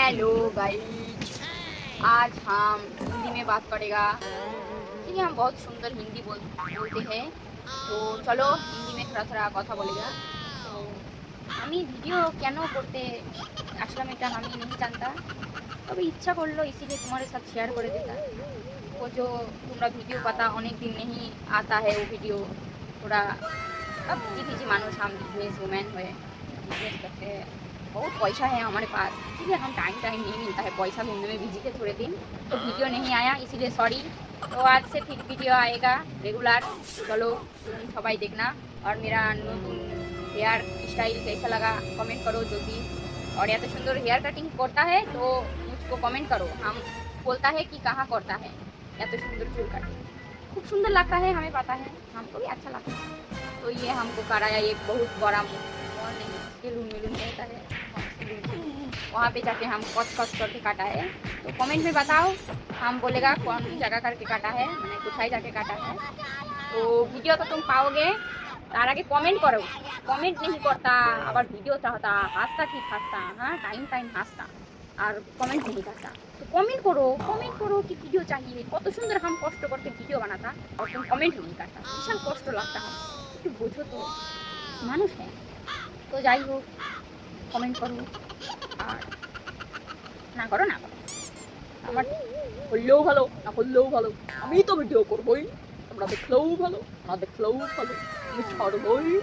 Hello guys, आज हम हिंदी में बात करेगा क्योंकि हम बहुत सुंदर हिंदी बोलते हैं। तो चलो हिंदी में थोड़ा थोड़ा কথা বলেगा। तो আমি ভিডিও কেন করতে আসলাম এটা আমি नहीं जानता, তবে ইচ্ছা করলো इसीलिए तुम्हारे साथ शेयर করে देता। वो जो तुम्हारा वीडियो पता अनेक दिन नहीं आता है, वो वीडियो थोड़ा अब बिजी मानुष हम बिजनेस वुमेन हुए, बिजनेस करते हैं, बहुत पैसा है हमारे पास, इसीलिए हम टाइम नहीं मिलता है पैसा ढूंढने में बिजी थे थोड़े दिन, तो वीडियो नहीं आया इसीलिए सॉरी। तो आज से फिर वीडियो आएगा रेगुलर। चलो तुम सबाई देखना और मेरा नतून हेयर स्टाइल कैसा लगा कमेंट करो जो भी। और या तो सुंदर हेयर कटिंग करता है तो मुझको कमेंट करो, हम बोलता है कि कहाँ करता है, या तो सुंदर चूल कटिंग खूब सुंदर लगता है, हमें पता है, हमको भी अच्छा लगता है। तो ये हमको कराया एक बहुत बड़ा और नहीं सैलून मिलून होता है, वहाँ पे जाके हम कट करके काटा है। तो कमेंट में बताओ, हम बोलेगा कौन जगह करके काटा है, मैंने कुछ जाके काटा है। तो वीडियो तो तुम पाओगे, तार आगे कमेंट करो। कमेंट नहीं करता আবার ভিডিও চাহता, হাসता ठीक हंसता, हाँ टाइम हंसता और कमेंट नहीं करता। तो कमेंट करो कि वीडियो चाहिए, कत सुंदर हम कष्ट करके वीडियो बनाता और तुम कमेंट नहीं करता, विशाल कष्ट लगता है। একটু বোঝো তো, মানুষ है। তো যাই হোক কমেন্ট করো আর না করো আমার হলেও ভালো না হলেও ভালো, আমি তো ভিডিও করবোই, তোমরা দেখলেও ভালো না দেখলেও ভালো, আমি ছাড়বই।